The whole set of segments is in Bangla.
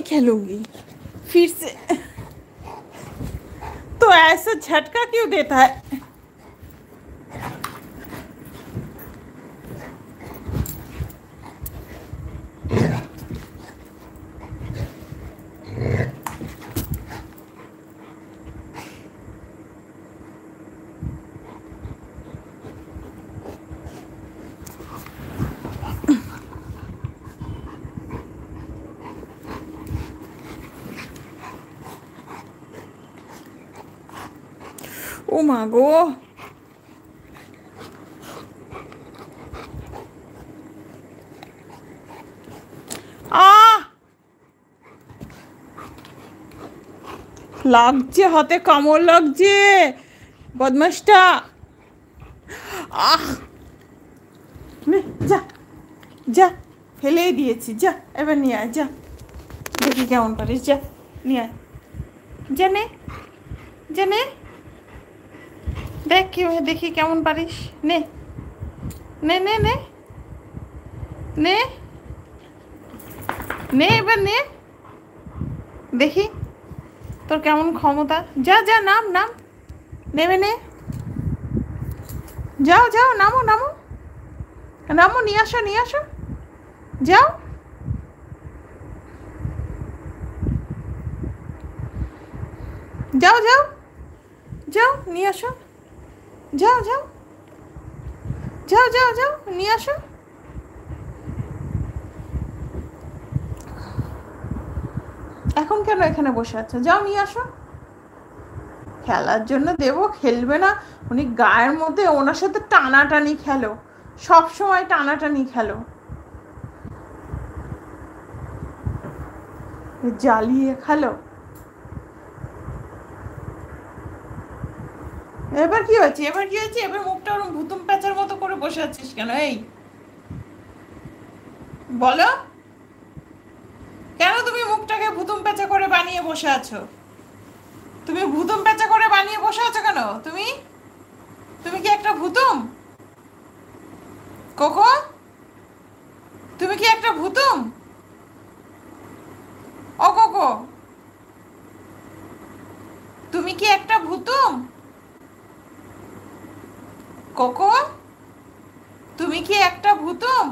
खेलूंगी फिर से। तो ऐसा झटका क्यों देता है? ओ माँ गो, লাগছে হাতে, কামড় লাগছে বদমাসটা। আহ নে যা যা, ফেলেই দিয়েছি, যা এবার নিয়ে আয়, যা দেখি কেমন পারিস, যা নিয়ে আয়, যা নে, যা নে, দেখ কি দেখি কেমন পারিস, নে নে নে নে নে নে, এবার নে দেখি তোর কেমন ক্ষমতা। যা যা, নাম নাম, নেমে নে, যাও যাও, নামো নামো নামো, নিয়ে আসো নিয়ে আসো, যাও যাও যাও যাও, নিয়ে আসো, যাও যাও যাও যাও যাও, নিয়ে আসো। এখন কেন এখানে বসে আছো? যাও নিয়ে আসো। খেলার জন্য দেবো, খেলবে না। উনি গায়ের মধ্যে, ওনার সাথে টানাটানি খেলো, সব সময় টানাটানি খেলো, জ্বালিয়ে খেলো। এবার কি হয়েছে? এবার কি হয়েছে? এবার মুখটা ওরকম ভুতুম প্যাঁচার মতো করে বসে আছিস কেন? এই বলো, কেন তুমি মুখটাকে ভুতুম প্যাঁচা করে বানিয়ে বসে আছো? তুমি ভুতুম প্যাঁচা করে বানিয়ে বসে আছো কেন? তুমি তুমি কি একটা ভুতুম? কোকো, তুমি কি একটা ভুতুম? ও কোকো, তুমি কি একটা ভুতুম? কোকো, তুমি কি একটা ভুতুম?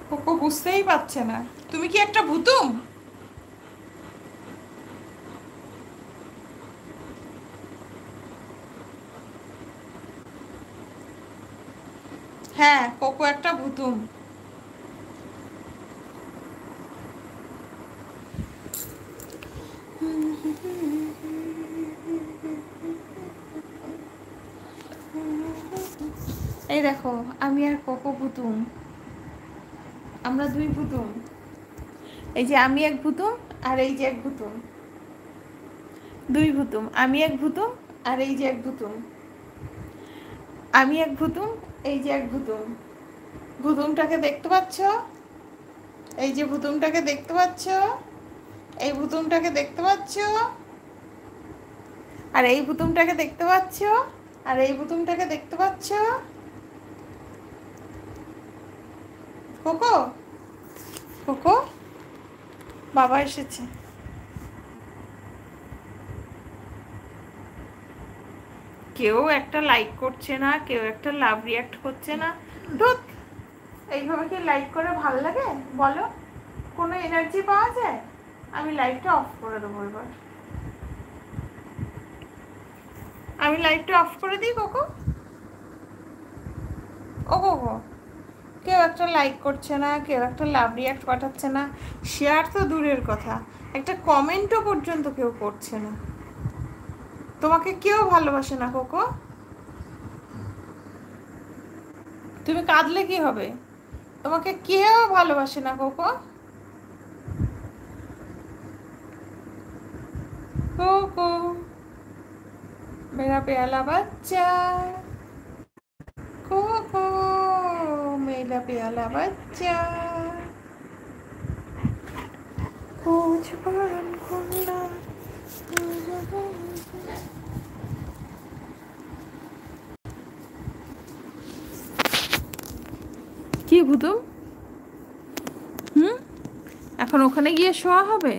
কোকো বুঝতেই পারছে না। তুমি কি একটা ভুতুম? হ্যাঁ, কোকো একটা ভুতুম। এই দেখো, আমি আর কোকো ভুতুম, আমরা দুই ভুতুম। এই যে আমি এক ভুতুম, আর এই যে এক ভুতুম, দুই ভুতুম। আমি এক ভুতুম, আর এই যে এক ভুতুম। আমি এক ভুতুম, এই যে এক ভুতুম। ভুতুমটাকে দেখতে পাচ্ছ? এই যে ভুতুমটাকে দেখতে পাচ্ছ? এই ভুতুমটাকে দেখতে পাচ্ছ? আর এই ভুতুমটাকে দেখতে পাচ্ছ? আর এই ভুতুমটাকে দেখতে পাচ্ছ? কোকো, কোকো, বাবা এসেছে। কেউ একটা লাইক করছে না, কেউ একটা লাভ রিয়াক্ট করছে না। ধুত, এইভাবে কি লাইক করে ভালো লাগে বলো? কোনো এনার্জি পাওয়া যায়? আমি লাইটটা অফ করে দেবো এবার। আমি লাইটটা অফ করে দিই কোকো। ও কোকো, কেউ একটা লাইক করছে না, কেউ একটা লাভ রিয়াক্ট পাঠাচ্ছে না, শেয়ার তো দূরের কথা, একটা কমেন্টও পর্যন্ত কেউ করছে না। তোমাকে কেউ ভালোবাসে না কোকো। তুমি কাঁদলে কি হবে? তোমাকে কেউ ভালোবাসে না কোকো। কোকো, मेरा प्याला बच्चा, कोको, मेरा प्याला बच्चा, कुछ बरन खुला। কি ভুতুম? হুম, এখন ওখানে গিয়ে শোয়া হবে?